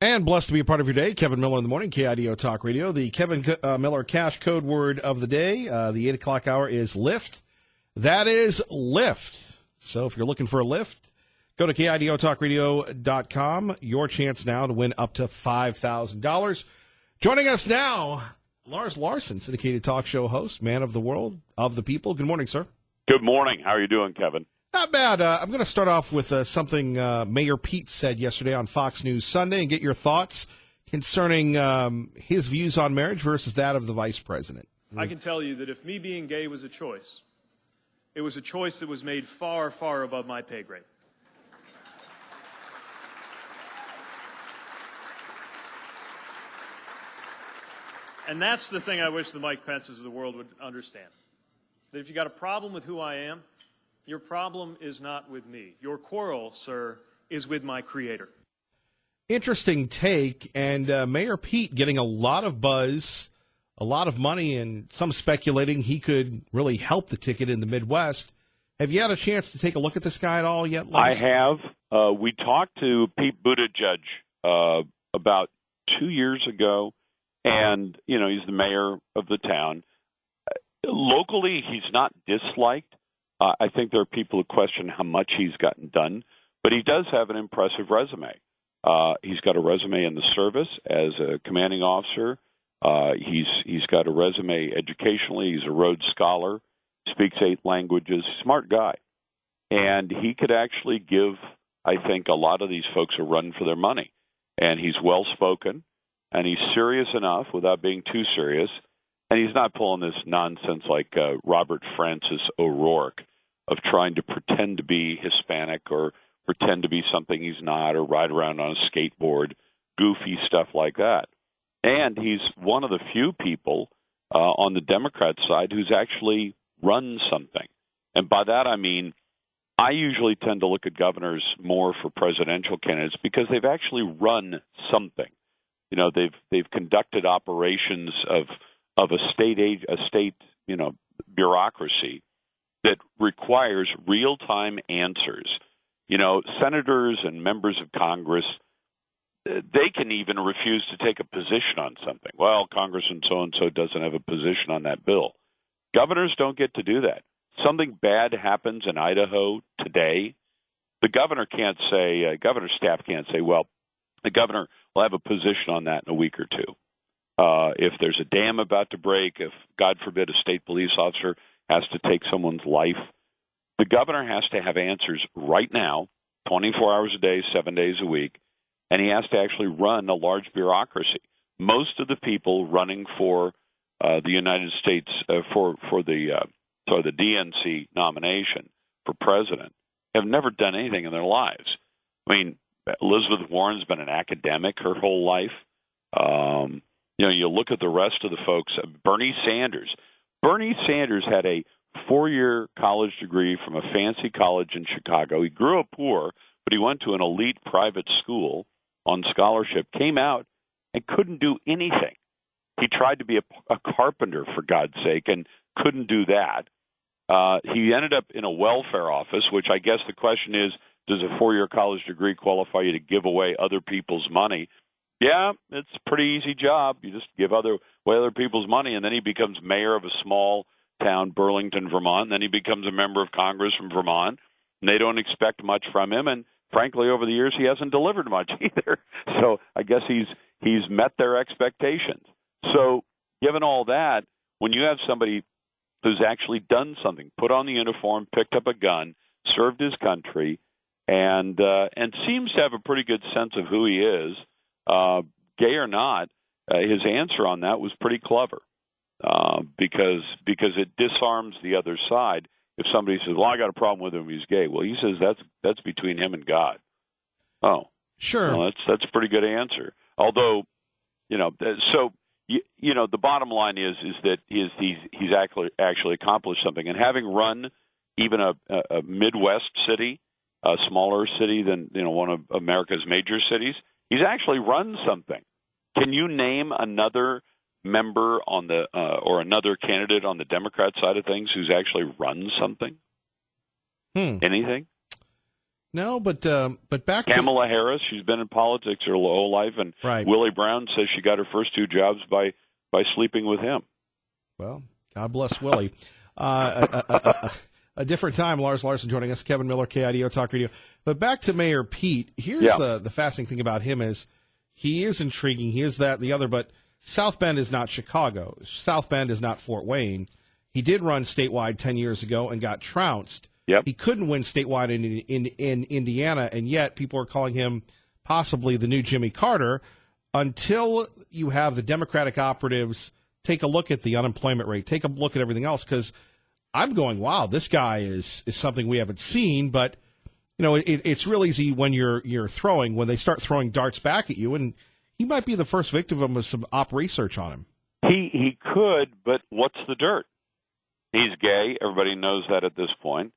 And blessed to be a part of your day. Kevin Miller in the morning, KIDO Talk Radio. The Kevin Miller cash code word of the day, the 8 o'clock hour, is lift. That is lift. So if you're looking for a lift, go to KIDOTalkRadio.com. Your chance now to win up to $5,000. Joining us now, Lars Larson, syndicated talk show host, man of the world, of the people. Good morning, sir. Good morning. How are you doing, Kevin? Not bad. I'm going to start off with something Mayor Pete said yesterday on Fox News Sunday and get your thoughts concerning his views on marriage versus that of the vice president. I can tell you that if me being gay was a choice, it was a choice that was made far, far above my pay grade. And that's the thing I wish the Mike Pences of the world would understand. That if you got a problem with who I am, your problem is not with me. Your quarrel, sir, is with my creator. Interesting take, and Mayor Pete getting a lot of buzz, a lot of money, and some speculating he could really help the ticket in the Midwest. Have you had a chance to take a look at this guy at all yet, Lars? I have. We talked to Pete Buttigieg about 2 years ago, and, you know, he's the mayor of the town. Locally, he's not disliked. I think there are people who question how much he's gotten done, but he does have an impressive resume. He's got a resume in the service as a commanding officer. He's got a resume educationally. He's a Rhodes Scholar, speaks 8 languages, smart guy. And he could actually give, I think, a lot of these folks a run for their money. And he's well-spoken, and he's serious enough without being too serious. And he's not pulling this nonsense like Robert Francis O'Rourke of trying to pretend to be Hispanic or pretend to be something he's not or ride around on a skateboard, goofy stuff like that. And he's one of the few people on the Democrat side who's actually run something. And by that I mean I usually tend to look at governors more for presidential candidates because they've actually run something. You know, they've conducted operations of a state bureaucracy that requires real-time answers. You know, senators and members of Congress, they can even refuse to take a position on something. Well, Congressman so-and-so doesn't have a position on that bill. Governors don't get to do that. Something bad happens in Idaho today, the governor can't say, governor's staff can't say, well, the governor will have a position on that in a week or two. If there's a dam about to break, if, God forbid, a state police officer has to take someone's life, the governor has to have answers right now, 24 hours a day, 7 days a week, and he has to actually run a large bureaucracy. Most of the people running for the United States, for the DNC nomination for president have never done anything in their lives. I mean, Elizabeth Warren's been an academic her whole life. You know, you look at the rest of the folks. Bernie Sanders. Bernie Sanders had a 4-year college degree from a fancy college in Chicago. He grew up poor, but he went to an elite private school on scholarship, came out, and couldn't do anything. He tried to be a carpenter, for God's sake, and couldn't do that. He ended up in a welfare office, which I guess the question is, does a 4-year college degree qualify you to give away other people's money? Yeah, it's a pretty easy job. You just give away other people's money, and then he becomes mayor of a small town, Burlington, Vermont. And then he becomes a member of Congress from Vermont, and they don't expect much from him. And frankly, over the years, he hasn't delivered much either. So I guess he's met their expectations. So given all that, when you have somebody who's actually done something, put on the uniform, picked up a gun, served his country, and seems to have a pretty good sense of who he is, gay or not, his answer on that was pretty clever because it disarms the other side. If somebody says, "Well, I got a problem with him; he's gay," well, he says that's between him and God. Oh, sure, well, that's a pretty good answer. Although, you know, so you know, the bottom line is that he's actually accomplished something, and having run even a Midwest city, a smaller city than one of America's major cities, he's actually run something. Can you name another member on the or another candidate on the Democrat side of things who's actually run something? Anything? No, but back to Kamala Harris, she's been in politics her whole life, and right. Willie Brown says she got her first 2 jobs by sleeping with him. Well, God bless Willie. A different time. Lars Larson joining us. Kevin Miller, KIDO Talk Radio. But back to Mayor Pete. Here's the fascinating thing about him is he is intriguing. He is that, the other. But South Bend is not Chicago. South Bend is not Fort Wayne. He did run statewide 10 years ago and got trounced. Yep. He couldn't win statewide in Indiana, and yet people are calling him possibly the new Jimmy Carter. Until you have the Democratic operatives take a look at the unemployment rate, take a look at everything else, because I'm going, wow, this guy is something we haven't seen. But you know, it's real easy when you're throwing, when they start throwing darts back at you, and he might be the first victim of some op research on him. He could, but what's the dirt? He's gay. Everybody knows that at this point.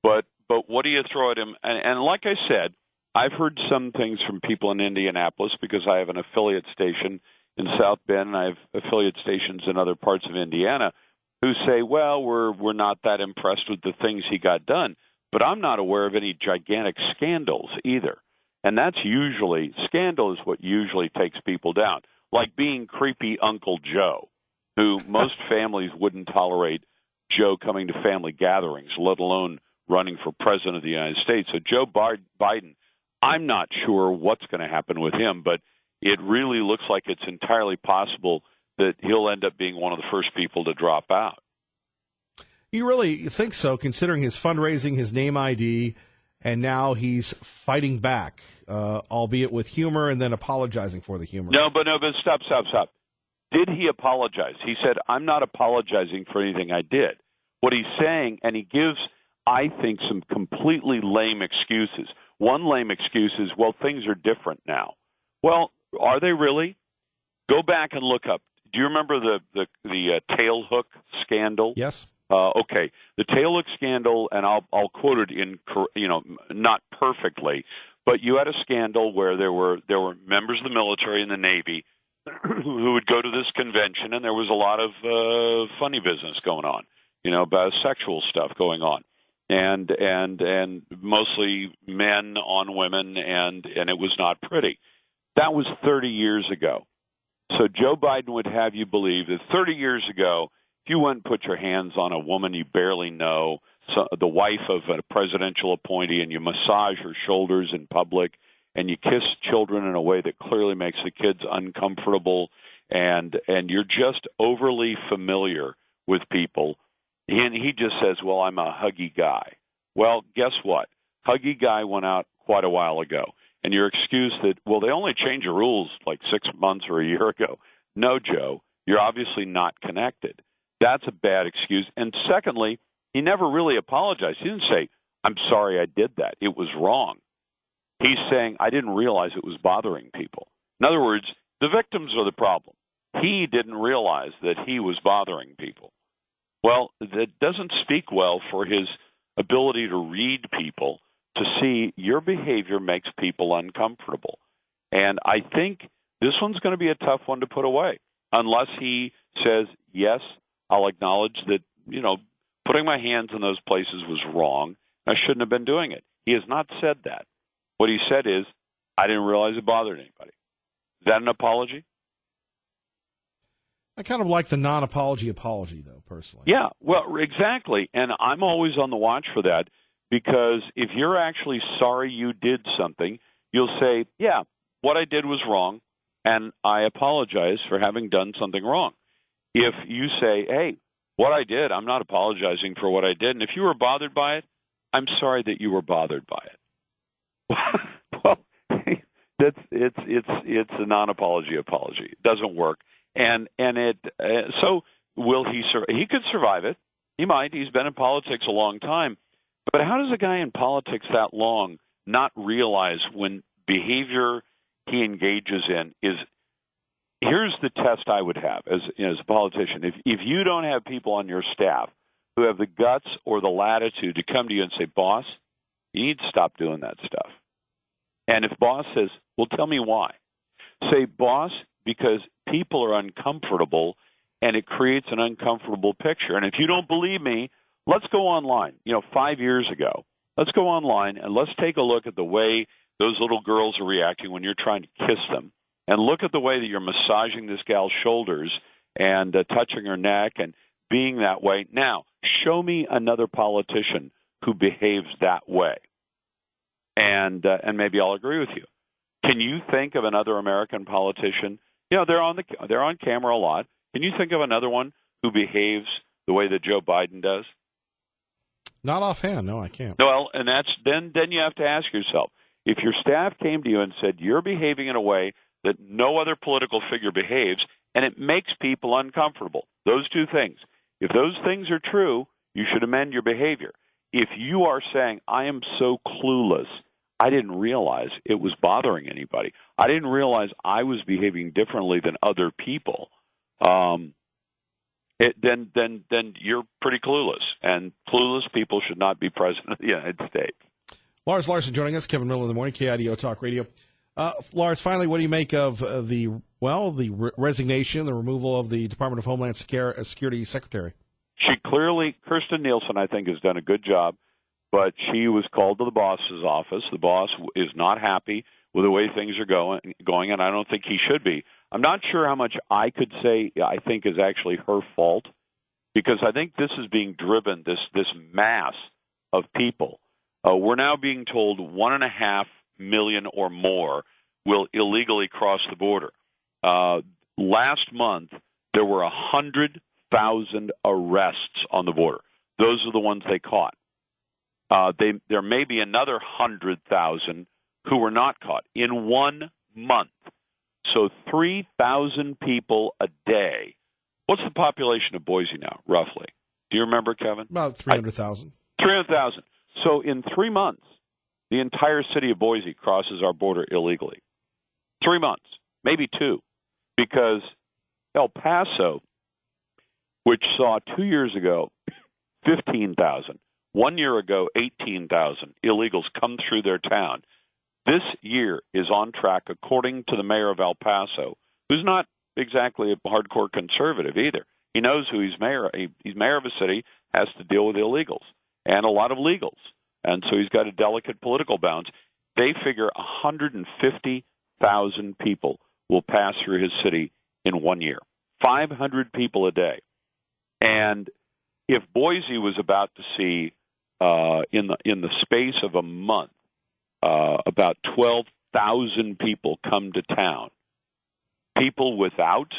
But what do you throw at him? And like I said, I've heard some things from people in Indianapolis because I have an affiliate station in South Bend, and I have affiliate stations in other parts of Indiana, who say, well, we're not that impressed with the things he got done. But I'm not aware of any gigantic scandals either. And that's usually, scandal is what usually takes people down, like being creepy Uncle Joe, who most families wouldn't tolerate Joe coming to family gatherings, let alone running for president of the United States. So Joe Biden, I'm not sure what's going to happen with him, but it really looks like it's entirely possible that he'll end up being one of the first people to drop out. You really think so, considering his fundraising, his name ID, and now he's fighting back, albeit with humor and then apologizing for the humor. No, but stop. Did he apologize? He said, I'm not apologizing for anything I did. What he's saying, and he gives, I think, some completely lame excuses. One lame excuse is, well, things are different now. Well, are they really? Go back and look up. Do you remember the tail hook scandal? Yes. Okay, the tail hook scandal, and I'll quote it in, not perfectly, but you had a scandal where there were members of the military and the Navy who would go to this convention, and there was a lot of funny business going on, about sexual stuff going on, and mostly men on women, and it was not pretty. That was 30 years ago. So Joe Biden would have you believe that 30 years ago, if you went and put your hands on a woman you barely know, the wife of a presidential appointee, and you massage her shoulders in public, and you kiss children in a way that clearly makes the kids uncomfortable, and you're just overly familiar with people, and he just says, well, I'm a huggy guy. Well, guess what? Huggy guy went out quite a while ago. And your excuse that, well, they only changed the rules like 6 months or a year ago. No, Joe, you're obviously not connected. That's a bad excuse. And secondly, he never really apologized. He didn't say, I'm sorry I did that. It was wrong. He's saying, I didn't realize it was bothering people. In other words, the victims are the problem. He didn't realize that he was bothering people. Well, that doesn't speak well for his ability to read people, to see your behavior makes people uncomfortable. And I think this one's going to be a tough one to put away, unless he says, yes, I'll acknowledge that, putting my hands in those places was wrong. I shouldn't have been doing it. He has not said that. What he said is, I didn't realize it bothered anybody. Is that an apology? I kind of like the non-apology apology, though, personally. Yeah, well, exactly. And I'm always on the watch for that. Because if you're actually sorry you did something, you'll say, yeah, what I did was wrong, and I apologize for having done something wrong. If you say, hey, what I did, I'm not apologizing for what I did, and if you were bothered by it, I'm sorry that you were bothered by it. Well, it's a non-apology apology. It doesn't work. And so will he he could survive it. He might. He's been in politics a long time. But how does a guy in politics that long not realize when behavior he engages in is, here's the test I would have as a politician. If you don't have people on your staff who have the guts or the latitude to come to you and say, boss, you need to stop doing that stuff. And if boss says, well, tell me why. Say, boss, because people are uncomfortable and it creates an uncomfortable picture. And if you don't believe me, let's go online. 5 years ago, let's go online and let's take a look at the way those little girls are reacting when you're trying to kiss them, and look at the way that you're massaging this gal's shoulders and touching her neck and being that way. Now, show me another politician who behaves that way, and maybe I'll agree with you. Can you think of another American politician? You know, they're on camera a lot. Can you think of another one who behaves the way that Joe Biden does? Not offhand, no, I can't. Well, and that's then you have to ask yourself, if your staff came to you and said you're behaving in a way that no other political figure behaves, and it makes people uncomfortable, those two things. If those things are true, you should amend your behavior. If you are saying, I am so clueless, I didn't realize it was bothering anybody, I didn't realize I was behaving differently than other people, then you're pretty clueless, and clueless people should not be president of the United States. Lars Larson joining us, Kevin Miller in the morning, KIDO Talk Radio. Lars, finally, what do you make of the resignation, the removal of the Department of Homeland Security Secretary? Kirstjen Nielsen, I think, has done a good job, but she was called to the boss's office. The boss is not happy with the way things are going, and I don't think he should be. I'm not sure how much I could say I think is actually her fault, because I think this is being driven, this mass of people. We're now being told 1.5 million or more will illegally cross the border. Last month, there were 100,000 arrests on the border. Those are the ones they caught. There may be another 100,000 who were not caught in 1 month. So 3,000 people a day. What's the population of Boise now, roughly? Do you remember, Kevin? About 300,000. 300,000. So in 3 months, the entire city of Boise crosses our border illegally. 3 months, maybe 2, because El Paso, which saw 2 years ago 15,000, 1 year ago 18,000 illegals come through their town, this year is on track, according to the mayor of El Paso, who's not exactly a hardcore conservative either. He knows who he's mayor. He's mayor of a city, has to deal with illegals and a lot of legals. And so he's got a delicate political balance. They figure 150,000 people will pass through his city in 1 year, 500 people a day. And if Boise was about to see, in the space of a month, about 12,000 people come to town, people without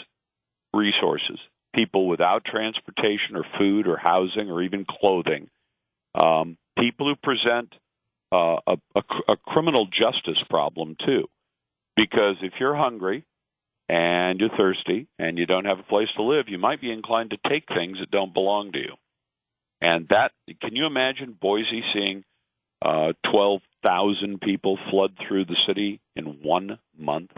resources, people without transportation or food or housing or even clothing, people who present a criminal justice problem too. Because if you're hungry and you're thirsty and you don't have a place to live, you might be inclined to take things that don't belong to you. And can you imagine Boise seeing 12,000 people flood through the city in 1 month,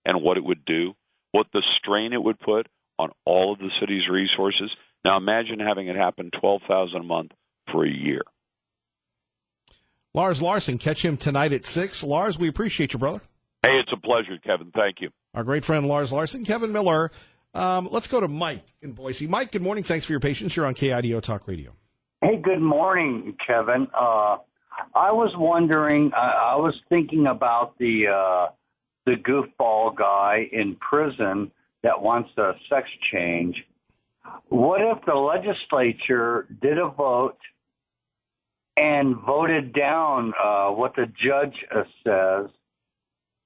and what it would do, what the strain it would put on all of the city's resources? Now imagine having it happen 12,000 a month for a year. Lars Larson, catch him tonight at 6. Lars, we appreciate you, brother. Hey, it's a pleasure, Kevin. Thank you. Our great friend Lars Larson, Kevin Miller. Let's go to Mike in Boise. Mike, good morning. Thanks for your patience. You're on KIDO Talk Radio. Hey, good morning, Kevin. I was wondering, I was thinking about the goofball guy in prison that wants a sex change. What if the legislature did a vote and voted down what the judge says?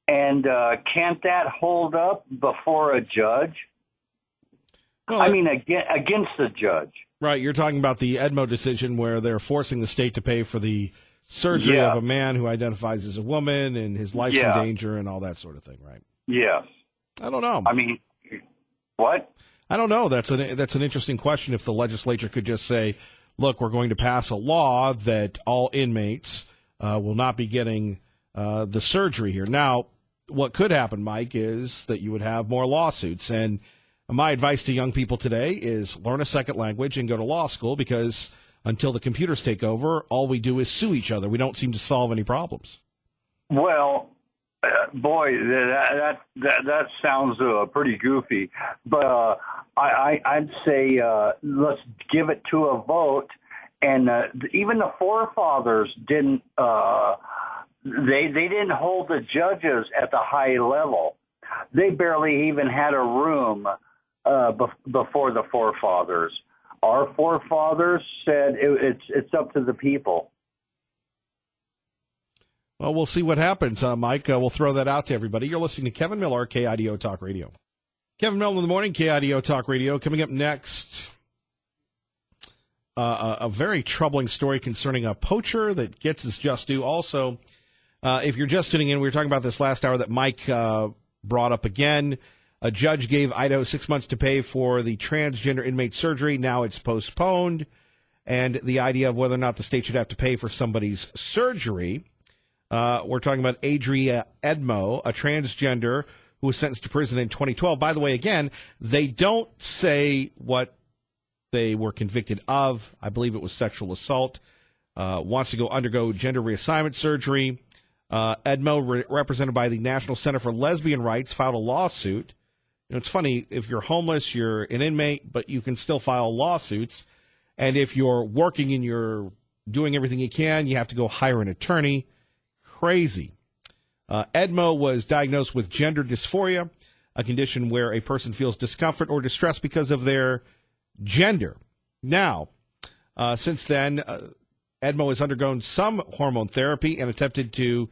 And can't that hold up before a judge? Well, I mean, against the judge. Right. You're talking about the Edmo decision where they're forcing the state to pay for the surgery of a man who identifies as a woman and his life's in danger and all that sort of thing, right? Yes. I don't know. I mean, what? I don't know. That's an interesting question. If the legislature could just say, look, we're going to pass a law that all inmates will not be getting the surgery here. Now, what could happen, Mike, is that you would have more lawsuits. And my advice to young people today is learn a second language and go to law school, because until the computers take over, all we do is sue each other. We don't seem to solve any problems. Well, boy, that sounds pretty goofy. But I'd say let's give it to a vote and even the forefathers didn't. They didn't hold the judges at the high level. They barely even had a room before the forefathers. Our forefathers said it's up to the people. Well, we'll see what happens, Mike. We'll throw that out to everybody. You're listening to Kevin Miller, KIDO Talk Radio. Kevin Miller in the morning, KIDO Talk Radio. Coming up next, a very troubling story concerning a poacher that gets his just due. Also, if you're just tuning in, we were talking about this last hour that Mike brought up again. A judge gave Idaho 6 months to pay for the transgender inmate surgery. Now it's postponed. And the idea of whether or not the state should have to pay for somebody's surgery. We're talking about Adria Edmo, a transgender who was sentenced to prison in 2012. By the way, again, they don't say what they were convicted of. I believe it was sexual assault. Wants to undergo gender reassignment surgery. Edmo, represented by the National Center for Lesbian Rights, filed a lawsuit. You know, it's funny, if you're homeless, you're an inmate, but you can still file lawsuits. And if you're working and you're doing everything you can, you have to go hire an attorney. Crazy. Edmo was diagnosed with gender dysphoria, a condition where a person feels discomfort or distress because of their gender. Now, since then, Edmo has undergone some hormone therapy and attempted to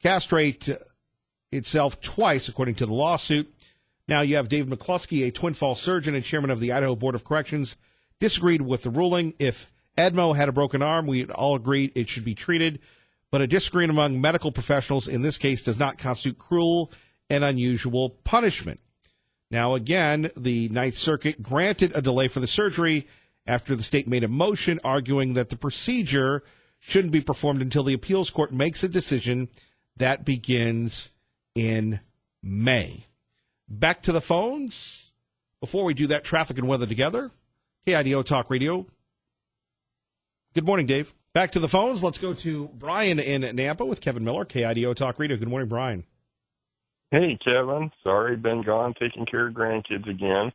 castrate itself twice, according to the lawsuit. Now you have Dave McCluskey, a Twin Falls surgeon and chairman of the Idaho Board of Corrections, disagreed with the ruling. If Edmo had a broken arm, we all agreed it should be treated. But a disagreement among medical professionals in this case does not constitute cruel and unusual punishment. Now, again, the Ninth Circuit granted a delay for the surgery after the state made a motion arguing that the procedure shouldn't be performed until the appeals court makes a decision that begins in May. Back to the phones. Before we do that, traffic and weather together. KIDO Talk Radio. Good morning, Dave. Back to the phones. Let's go to Brian in Nampa with Kevin Miller, KIDO Talk Radio. Good morning, Brian. Hey, Kevin. Sorry, been gone taking care of grandkids again.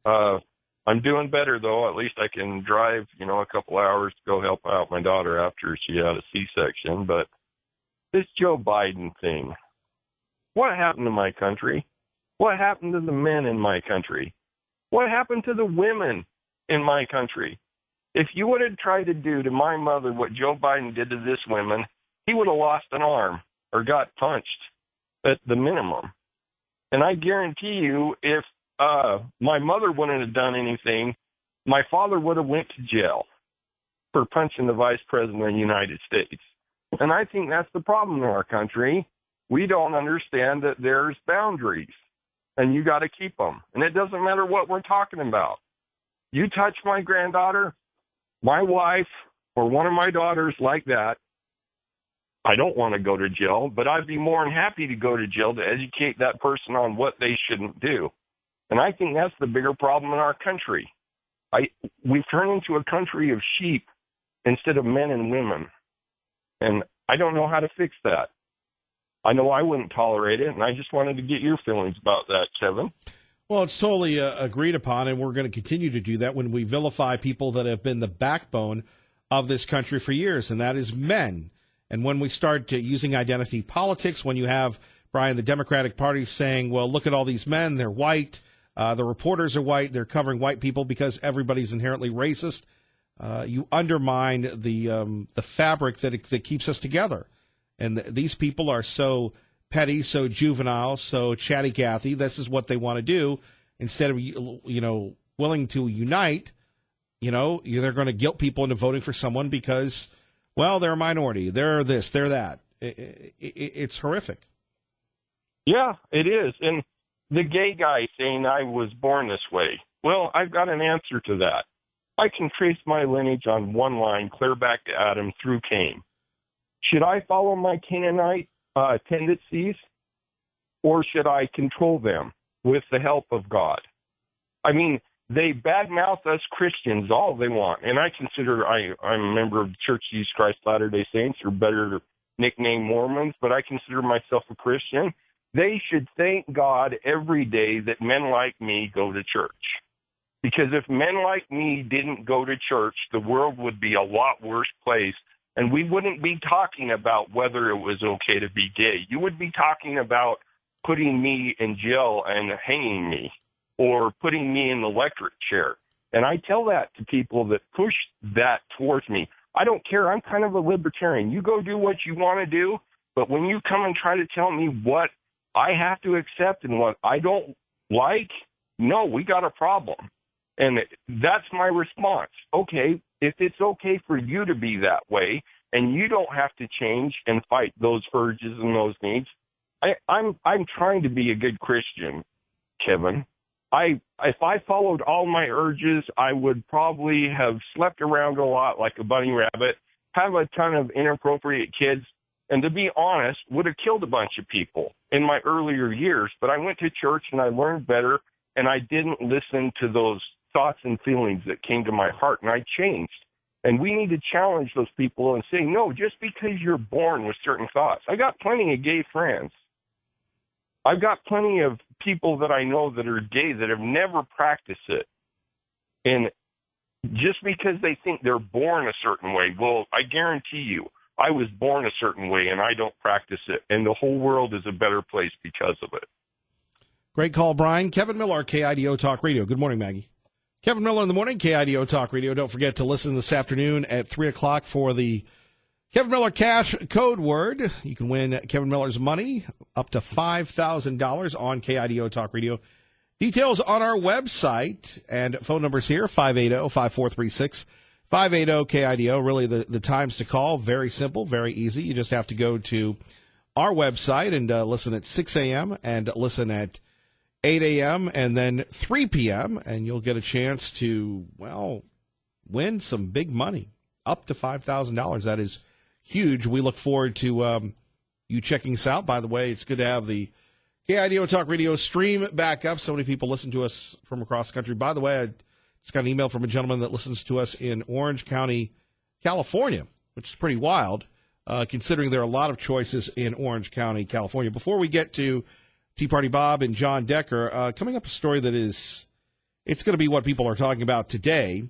I'm doing better, though. At least I can drive, a couple hours to go help out my daughter after she had a C-section. But this Joe Biden thing, what happened to my country? What happened to the men in my country? What happened to the women in my country? If you would have tried to do to my mother what Joe Biden did to this woman, he would have lost an arm or got punched at the minimum. And I guarantee you, if my mother wouldn't have done anything, my father would have went to jail for punching the vice president of the United States. And I think that's the problem in our country. We don't understand that there's boundaries, and you got to keep them. And it doesn't matter what we're talking about. You touch my granddaughter, my wife, or one of my daughters like that, I don't want to go to jail, but I'd be more than happy to go to jail to educate that person on what they shouldn't do. And I think that's the bigger problem in our country. We've turned into a country of sheep instead of men and women. And I don't know how to fix that. I know I wouldn't tolerate it, and I just wanted to get your feelings about that, Kevin. Well, it's totally agreed upon, and we're going to continue to do that when we vilify people that have been the backbone of this country for years, and that is men. And when we start using identity politics, when you have, Brian, the Democratic Party saying, well, look at all these men, they're white, the reporters are white, they're covering white people because everybody's inherently racist, you undermine the fabric that keeps us together. And these people are so petty, so juvenile, so chatty Cathy. This is what they want to do. Instead of, willing to unite, they're going to guilt people into voting for someone because, well, they're a minority. They're this, they're that. It's horrific. Yeah, it is. And the gay guy saying I was born this way. Well, I've got an answer to that. I can trace my lineage on one line clear back to Adam through Cain. Should I follow my Canaanite tendencies, or should I control them with the help of God? I mean, they badmouth us Christians all they want, and I consider I'm a member of the Church of Jesus Christ Latter-day Saints, or better nicknamed Mormons, but I consider myself a Christian. They should thank God every day that men like me go to church, Because if men like me didn't go to church, the world would be a lot worse place. And we wouldn't be talking about whether it was okay to be gay. You would be talking about putting me in jail and hanging me or putting me in the electric chair. And I tell that to people that push that towards me. I don't care. I'm kind of a libertarian. You go do what you want to do. But when you come and try to tell me what I have to accept and what I don't like, no, we got a problem. And that's my response. Okay, if it's okay for you to be that way and you don't have to change and fight those urges and those needs, I'm trying to be a good Christian, Kevin. If I followed all my urges, I would probably have slept around a lot like a bunny rabbit, have a ton of inappropriate kids, and to be honest, would have killed a bunch of people in my earlier years. But I went to church and I learned better, and I didn't listen to those thoughts and feelings that came to my heart, and I changed. And we need to challenge those people and say, no, just because you're born with certain thoughts. I got plenty of gay friends. I've got plenty of people that I know that are gay that have never practiced it. And just because they think they're born a certain way, well, I guarantee you, I was born a certain way and I don't practice it. And the whole world is a better place because of it. Great call, Brian. Kevin Miller, KIDO Talk Radio. Good morning, Maggie. Kevin Miller in the morning, KIDO Talk Radio. Don't forget to listen this afternoon at 3 o'clock for the Kevin Miller Cash Code Word. You can win Kevin Miller's money up to $5,000 on KIDO Talk Radio. Details on our website and phone numbers here, 580-5436, 580-KIDO. Really the times to call, very simple, very easy. You just have to go to our website and listen at 6 a.m. and listen at 8 a.m. and then 3 p.m. and you'll get a chance to, well, win some big money, up to $5,000. That is huge. We look forward to you checking us out. By the way, it's good to have the KIDO Talk Radio stream back up. So many people listen to us from across the country. By the way, I just got an email from a gentleman that listens to us in Orange County, California, which is pretty wild, considering there are a lot of choices in Orange County, California. Before we get to Tea Party Bob and John Decker, coming up a story that it's going to be what people are talking about today,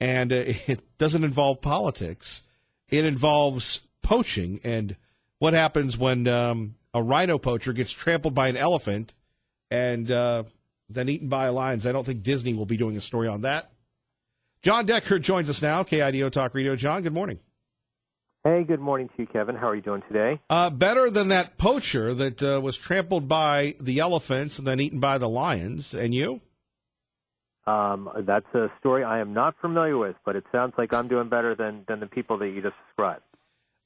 and it doesn't involve politics. It involves poaching and what happens when a rhino poacher gets trampled by an elephant and then eaten by lions. I don't think Disney will be doing a story on that. John Decker joins us now, KIDO Talk Radio. John, good morning. Hey, good morning to you, Kevin. How are you doing today? Better than that poacher that was trampled by the elephants and then eaten by the lions. And you? That's a story I am not familiar with, but it sounds like I'm doing better than the people that you just described.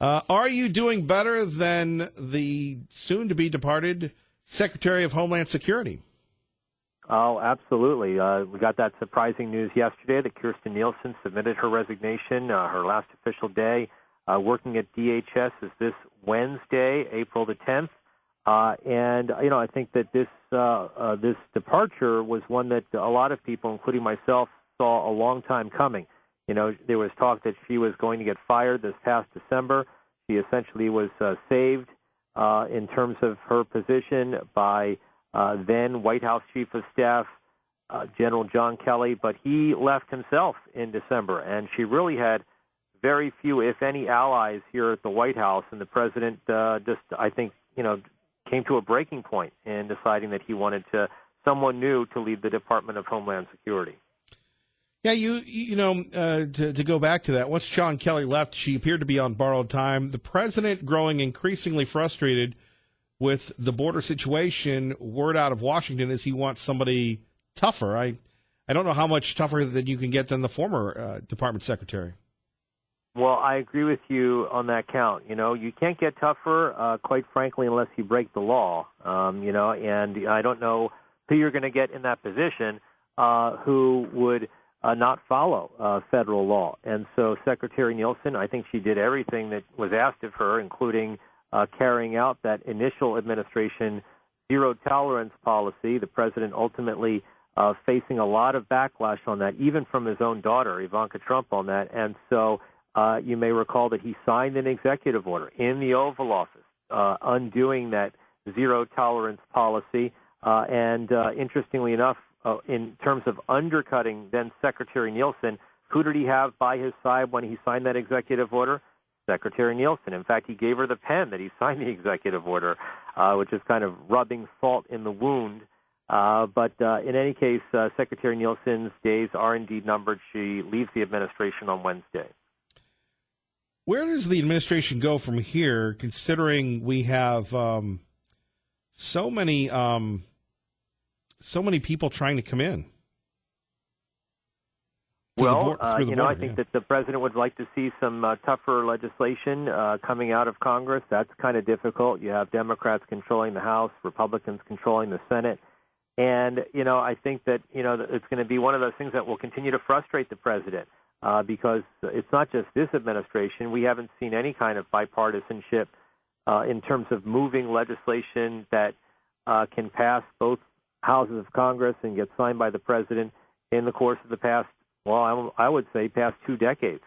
Are you doing better than the soon-to-be departed Secretary of Homeland Security? Oh, absolutely. We got that surprising news yesterday that Kirstjen Nielsen submitted her resignation. Her last official day working at DHS is this Wednesday, April the 10th. And I think that this departure was one that a lot of people, including myself, saw a long time coming. There was talk that she was going to get fired this past December. She essentially was saved in terms of her position by then White House Chief of Staff General John Kelly, but he left himself in December, and she really had very few, if any, allies here at the White House, and the president came to a breaking point in deciding that he wanted someone new to lead the Department of Homeland Security. Yeah, to go back to that, once John Kelly left, she appeared to be on borrowed time. The president growing increasingly frustrated with the border situation. Word out of Washington is he wants somebody tougher. I don't know how much tougher that you can get than the former department secretary. Well, I agree with you on that count. You can't get tougher, quite frankly, unless you break the law. And I don't know who you're going to get in that position who would not follow federal law. And so Secretary Nielsen, I think she did everything that was asked of her, including carrying out that initial administration zero-tolerance policy. The president ultimately facing a lot of backlash on that, even from his own daughter, Ivanka Trump, on that. And so you may recall that he signed an executive order in the Oval Office undoing that zero-tolerance policy. And interestingly enough, in terms of undercutting then Secretary Nielsen, who did he have by his side when he signed that executive order? Secretary Nielsen. In fact, he gave her the pen that he signed the executive order, which is kind of rubbing salt in the wound. But in any case, Secretary Nielsen's days are indeed numbered. She leaves the administration on Wednesday. Where does the administration go from here, considering we have so many people trying to come in? Well, I think that the president would like to see some tougher legislation coming out of Congress. That's kind of difficult. You have Democrats controlling the House, Republicans controlling the Senate. And, I think that, it's going to be one of those things that will continue to frustrate the president because it's not just this administration. We haven't seen any kind of bipartisanship in terms of moving legislation that can pass both houses of Congress and get signed by the president in the course of the past, I would say past 2 decades.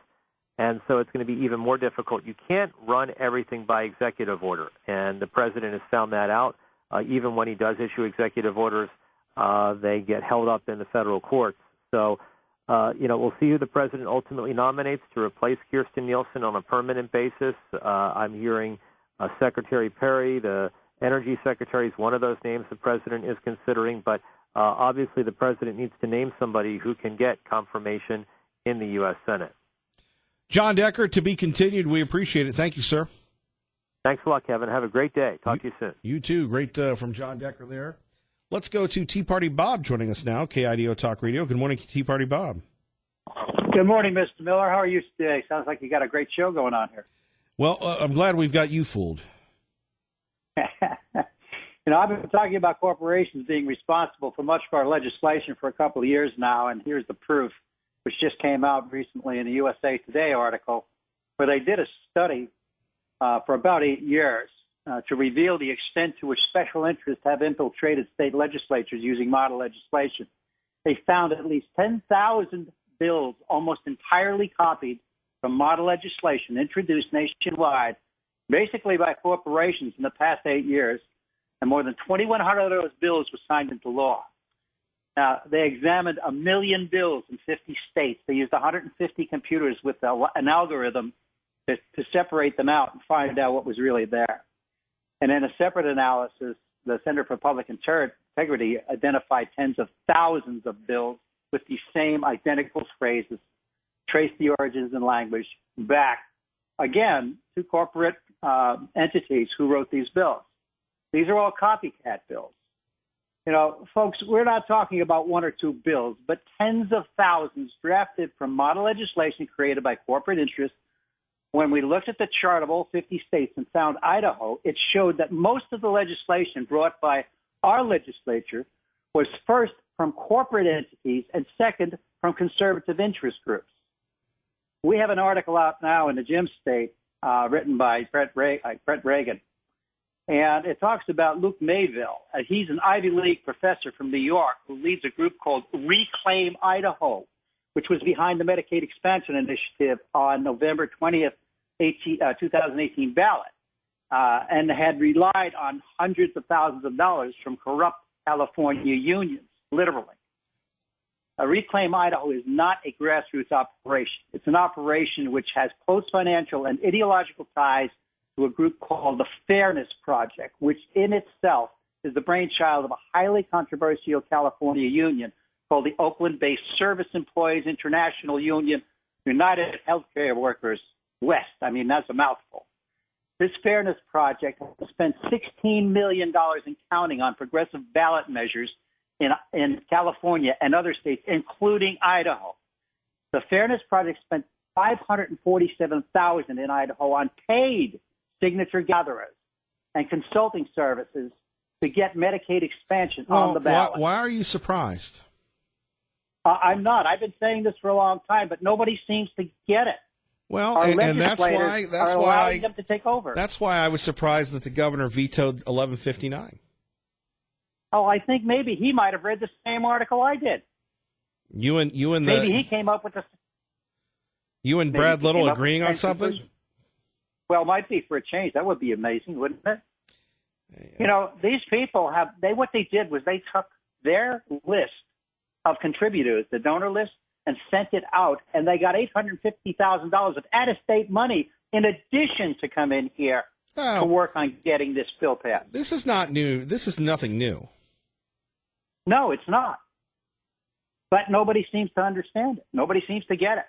And so it's going to be even more difficult. You can't run everything by executive order, and the president has found that out. Even when he does issue executive orders, they get held up in the federal courts. So, we'll see who the president ultimately nominates to replace Kirstjen Nielsen on a permanent basis. I'm hearing Secretary Perry, the Energy Secretary, is one of those names the president is considering, but obviously the president needs to name somebody who can get confirmation in the U.S. Senate. John Decker, to be continued. We appreciate it. Thank you, sir. Thanks a lot, Kevin. Have a great day. Talk to you soon. You too. Great from John Decker there. Let's go to Tea Party Bob joining us now, KIDO Talk Radio. Good morning, Tea Party Bob. Good morning, Mr. Miller. How are you today? Sounds like you got a great show going on here. Well, I'm glad we've got you fooled. I've been talking about corporations being responsible for much of our legislation for a couple of years now, and here's the proof, which just came out recently in the USA Today article, where they did a study for about 8 years to reveal the extent to which special interests have infiltrated state legislatures using model legislation. They found at least 10,000 bills almost entirely copied from model legislation introduced nationwide, basically by corporations in the past 8 years, and more than 2,100 of those bills were signed into law. Now, they examined 1 million bills in 50 states. They used 150 computers with an algorithm to separate them out and find out what was really there. And in a separate analysis, the Center for Public Integrity identified tens of thousands of bills with the same identical phrases, trace the origins and language back, again, to corporate entities who wrote these bills. These are all copycat bills. Folks, we're not talking about 1 or 2 bills, but tens of thousands drafted from model legislation created by corporate interests. When we looked at the chart of all 50 states and found Idaho, it showed that most of the legislation brought by our legislature was first from corporate entities and second from conservative interest groups. We have an article out now in the Gem State written by Brett Reagan, and it talks about Luke Mayville. He's an Ivy League professor from New York who leads a group called Reclaim Idaho, which was behind the Medicaid expansion initiative on November 20th, 2018 ballot, and had relied on hundreds of thousands of dollars from corrupt California unions, literally. Reclaim Idaho is not a grassroots operation. It's an operation which has close financial and ideological ties to a group called the Fairness Project, which in itself is the brainchild of a highly controversial California union called the Oakland-based Service Employees International Union, United Healthcare Workers West. I mean, that's a mouthful. This Fairness Project has spent $16 million and counting on progressive ballot measures in California and other states, including Idaho. The Fairness Project spent $547,000 in Idaho on paid signature gatherers and consulting services to get Medicaid expansion on the ballot. Why are you surprised? I'm not. I've been saying this for a long time, but nobody seems to get it. Well, and that's why allowing them to take over. That's why I was surprised that the governor vetoed 1159. Oh, I think maybe he might have read the same article I did. Maybe he came up with the. You and Brad Little agreeing on something? Well, it might be for a change. That would be amazing, wouldn't it? You know, these people what they did was they took their list of contributors, the donor list, and sent it out, and they got $850,000 of out-of-state money in addition to come in here to work on getting this bill passed. This is not new. This is nothing new. No, it's not. But nobody seems to understand it. Nobody seems to get it.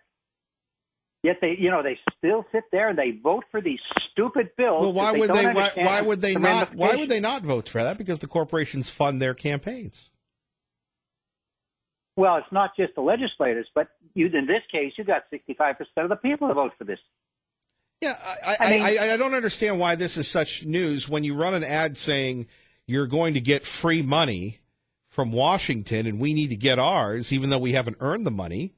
Yet they still sit there and they vote for these stupid bills. Well, why would they not vote for that? Because the corporations fund their campaigns. Well, it's not just the legislators, but in this case, you got 65% of the people to vote for this. Yeah, I don't understand why this is such news when you run an ad saying you're going to get free money from Washington and we need to get ours, even though we haven't earned the money.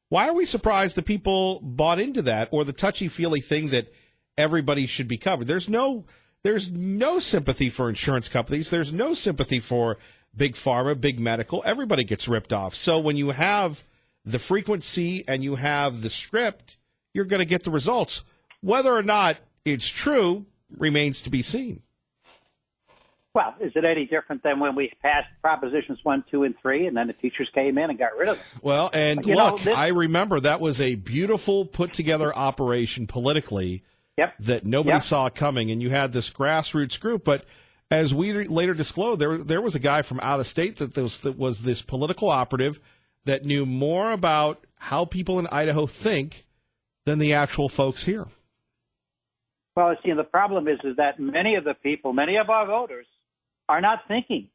Why are we surprised the people bought into that, or the touchy-feely thing that everybody should be covered? There's no sympathy for insurance companies. There's no sympathy for big pharma, big medical. Everybody gets ripped off. So when you have the frequency and you have the script, you're going to get the results. Whether or not it's true remains to be seen. Well, is it any different than when we passed Propositions 1, 2, and 3, and then the teachers came in and got rid of them? Well, and look, I remember that was a beautiful put-together operation politically that nobody saw coming, and you had this grassroots group. But as we later disclosed, there was a guy from out of state that was this political operative that knew more about how people in Idaho think than the actual folks here. Well, see, the problem is that many of our voters are not thinking,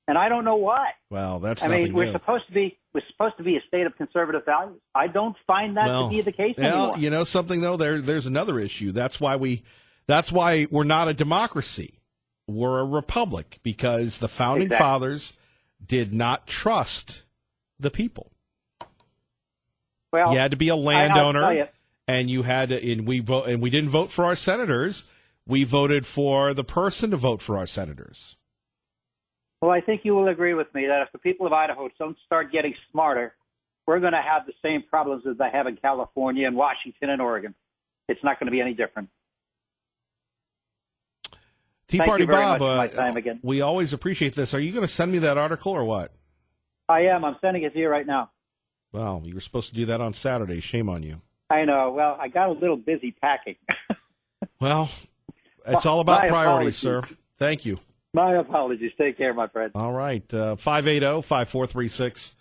and I don't know why. Well, that's we're supposed to be a state of conservative values. I don't find that to be the case anymore. You know something though, there's another issue. That's why we're not a democracy. We're a republic, because the founding fathers did not trust the people. Well, you had to be a landowner, and you had to, and we didn't vote for our senators. We voted for the person to vote for our senators. Well, I think you will agree with me that if the people of Idaho don't start getting smarter, we're going to have the same problems as they have in California and Washington and Oregon. It's not going to be any different. Tea Party Bob, my time again. We always appreciate this. Are you going to send me that article or what? I am. I'm sending it to you right now. Well, you were supposed to do that on Saturday. Shame on you. I know. Well, I got a little busy packing. Well, it's all about priorities, sir. Thank you. My apologies. Take care, my friend. All right. 580-5436.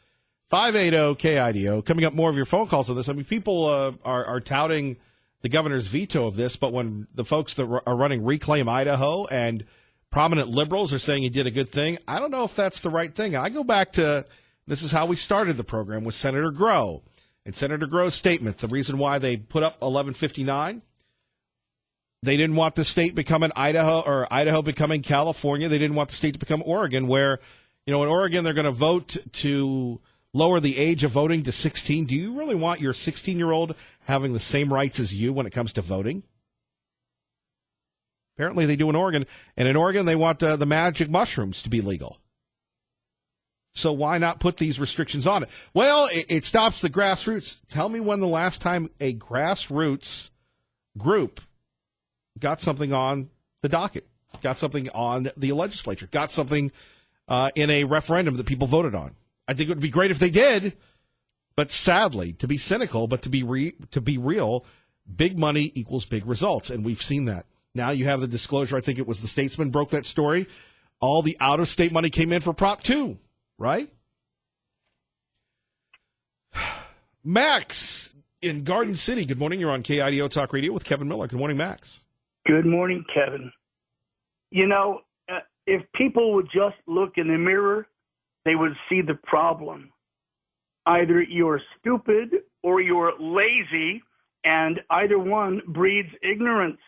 580-KIDO. Coming up, more of your phone calls on this. I mean, people are touting the governor's veto of this, but when the folks that are running Reclaim Idaho and prominent liberals are saying he did a good thing, I don't know if that's the right thing. I go back to, this is how we started the program with Senator Groh. And Senator Groh's statement, the reason why they put up 1159, they didn't want the state becoming Idaho or Idaho becoming California. They didn't want the state to become Oregon, where, in Oregon, they're going to vote to lower the age of voting to 16. Do you really want your 16-year-old having the same rights as you when it comes to voting? Apparently they do in Oregon. And in Oregon, they want the magic mushrooms to be legal. So why not put these restrictions on it? Well, it stops the grassroots. Tell me when the last time a grassroots group got something on the docket, got something on the legislature, got something in a referendum that people voted on. I think it would be great if they did, but sadly, to be cynical, but to be real, big money equals big results, and we've seen that. Now you have the disclosure. I think it was the Statesman broke that story. All the out-of-state money came in for Prop 2, right? Max in Garden City. Good morning. You're on KIDO Talk Radio with Kevin Miller. Good morning, Max. Good morning, Kevin. If people would just look in the mirror, they would see the problem. Either you're stupid or you're lazy, and either one breeds ignorance.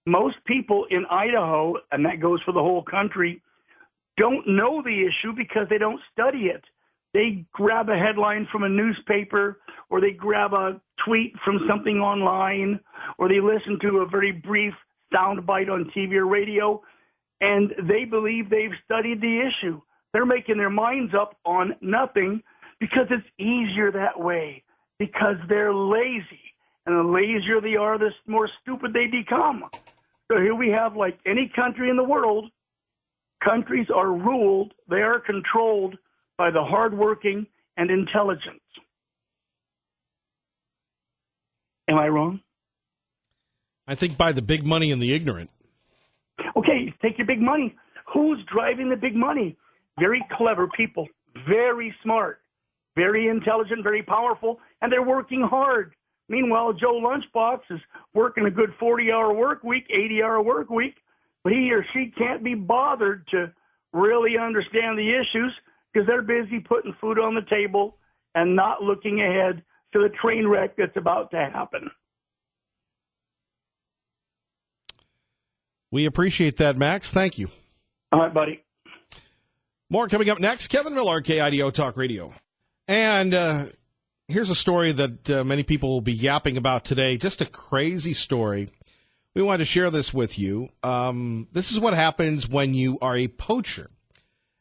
Most people in Idaho, and that goes for the whole country, don't know the issue because they don't study it. They grab a headline from a newspaper, or they grab a tweet from something online, or they listen to a very brief soundbite on TV or radio, and they believe they've studied the issue. They're making their minds up on nothing because it's easier that way, because they're lazy. And the lazier they are, the more stupid they become. So here we have, like any country in the world, countries are ruled, they are controlled by the hardworking and intelligent. Am I wrong? I think by the big money and the ignorant. Okay, take your big money. Who's driving the big money? Very clever people, very smart, very intelligent, very powerful, and they're working hard. Meanwhile, Joe Lunchbox is working a good 40-hour work week, 80-hour work week, but he or she can't be bothered to really understand the issues because they're busy putting food on the table and not looking ahead to the train wreck that's about to happen. We appreciate that, Max. Thank you. All right, buddy. More coming up next. Kevin Miller, KIDO Talk Radio. And here's a story that many people will be yapping about today. Just a crazy story. We wanted to share this with you. This is what happens when you are a poacher.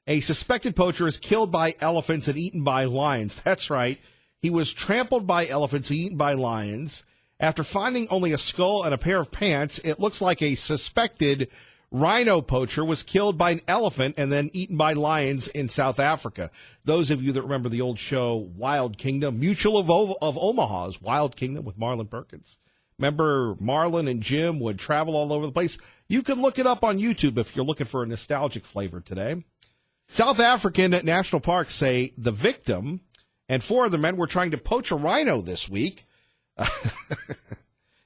A suspected poacher is killed by elephants and eaten by lions. That's right. He was trampled by elephants and eaten by lions. After finding only a skull and a pair of pants, it looks like a suspected rhino poacher was killed by an elephant and then eaten by lions in South Africa. Those of you that remember the old show Wild Kingdom, Mutual of Omaha's Wild Kingdom with Marlon Perkins. Remember Marlon and Jim would travel all over the place? You can look it up on YouTube if you're looking for a nostalgic flavor today. South African national parks say the victim and 4 of the men were trying to poach a rhino this week.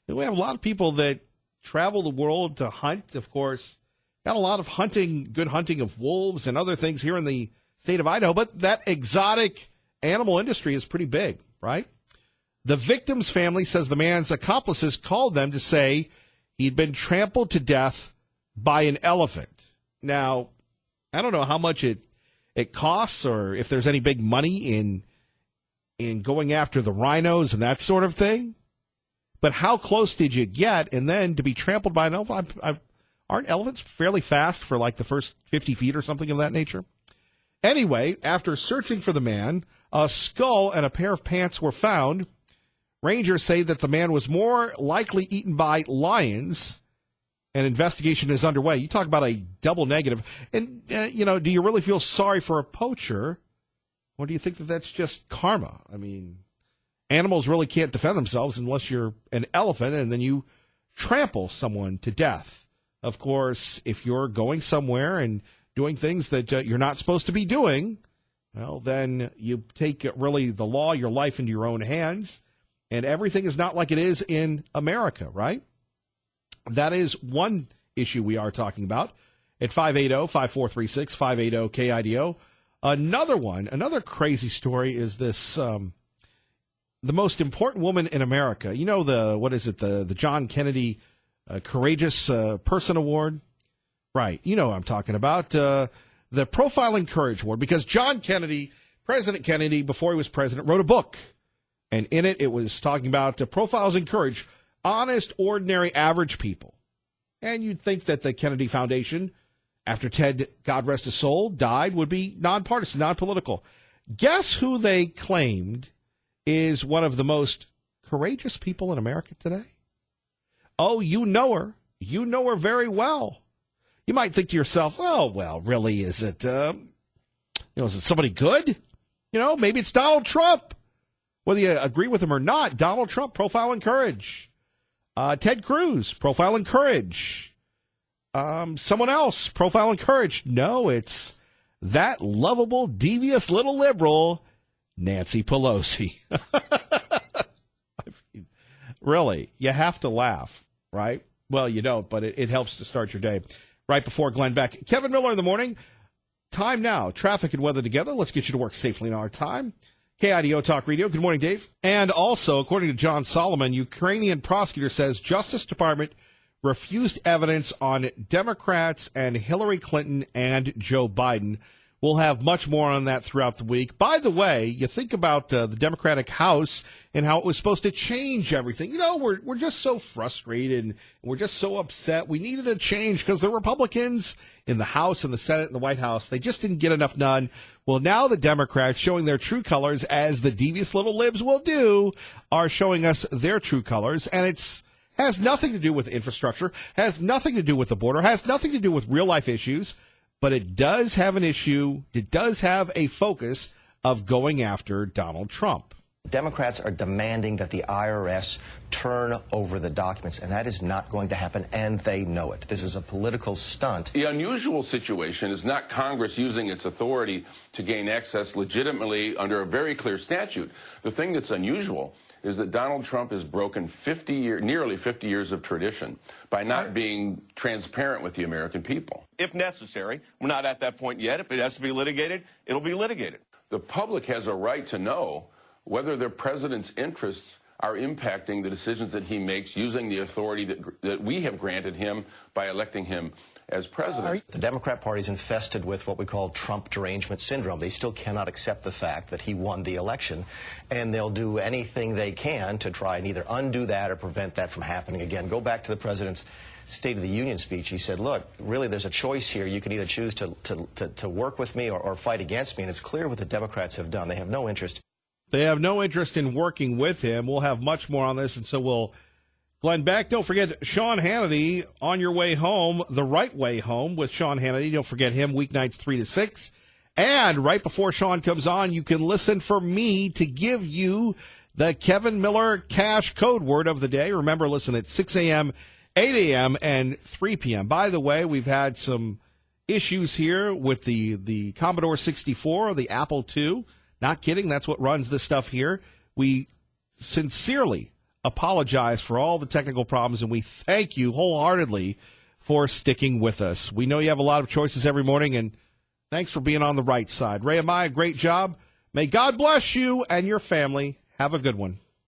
We have a lot of people that travel the world to hunt, of course. Got a lot of good hunting of wolves and other things here in the state of Idaho, but that exotic animal industry is pretty big, right? The victim's family says the man's accomplices called them to say he'd been trampled to death by an elephant. Now, I don't know how much it costs or if there's any big money in going after the rhinos and that sort of thing. But how close did you get? And then to be trampled by an elephant, aren't elephants fairly fast for like the first 50 feet or something of that nature? Anyway, after searching for the man, a skull and a pair of pants were found. Rangers say that the man was more likely eaten by lions. An investigation is underway. You talk about a double negative. And, do you really feel sorry for a poacher? Or do you think that that's just karma? I mean, animals really can't defend themselves unless you're an elephant and then you trample someone to death. Of course, if you're going somewhere and doing things that you're not supposed to be doing, well, then you take really the law, your life into your own hands, and everything is not like it is in America, right? That is one issue we are talking about at 580-5436, 580-KIDO. Another crazy story is this, the most important woman in America. You know, the John Kennedy Courageous Person Award? Right. You know what I'm talking about. The Profiling Courage Award, because John Kennedy, President Kennedy, before he was president, wrote a book. And in it was talking about profiles in courage, honest, ordinary, average people. And you'd think that the Kennedy Foundation, after Ted, God rest his soul, died, would be nonpartisan, non-political. Guess who they claimed is one of the most courageous people in America today? Oh, you know her. You know her very well. You might think to yourself, oh, well, really, is it somebody good? Maybe it's Donald Trump. Whether you agree with him or not, Donald Trump, profile in courage. Ted Cruz, profile in courage. Someone else, profile in courage. No, it's that lovable, devious little liberal, Nancy Pelosi. I mean, really, you have to laugh, right? Well, you don't, but it helps to start your day. Right before Glenn Beck. Kevin Miller in the morning. Time now. Traffic and weather together. Let's get you to work safely in our time. KIDO Talk Radio. Good morning, Dave. And also, according to John Solomon, Ukrainian prosecutor says Justice Department refused evidence on Democrats and Hillary Clinton and Joe Biden. We'll have much more on that throughout the week. By the way, you think about the Democratic House and how it was supposed to change everything. We're just so frustrated and we're just so upset. We needed a change because the Republicans in the House and the Senate and the White House, they just didn't get enough done. Well, now the Democrats, showing their true colors, as the devious little libs will do, are showing us their true colors. And has nothing to do with infrastructure, has nothing to do with the border, has nothing to do with real life issues. but it does have an issue. It does have a focus of going after Donald Trump. Democrats are demanding that the IRS turn over the documents, and that is not going to happen, and they know it. This is a political stunt. The unusual situation is not Congress using its authority to gain access legitimately under a very clear statute. The thing that's unusual is that Donald Trump has broken nearly 50 years of tradition by not being transparent with the American people. If necessary, we're not at that point yet. If it has to be litigated, it'll be litigated. The public has a right to know whether the president's interests are impacting the decisions that he makes using the authority that we have granted him by electing him as president. The Democrat Party is infested with what we call Trump derangement syndrome. They still cannot accept the fact that he won the election, and they'll do anything they can to try and either undo that or prevent that from happening again. Go back to the president's State of the Union speech. He said, look, really there's a choice here. You can either choose to work with me or fight against me, and it's clear what the Democrats have done. They have no interest. They have no interest in working with him. We'll have much more on this, and so will Glenn Beck. Don't forget Sean Hannity on your way home, the right way home with Sean Hannity. Don't forget him weeknights 3 to 6. And right before Sean comes on, you can listen for me to give you the Kevin Miller Cash code word of the day. Remember, listen at 6 a.m., 8 a.m., and 3 p.m. By the way, we've had some issues here with the Commodore 64, the Apple II. Not kidding. That's what runs this stuff here. We sincerely apologize for all the technical problems, and we thank you wholeheartedly for sticking with us. We know you have a lot of choices every morning, and thanks for being on the right side. Ray Amaya, great job. May God bless you and your family. Have a good one.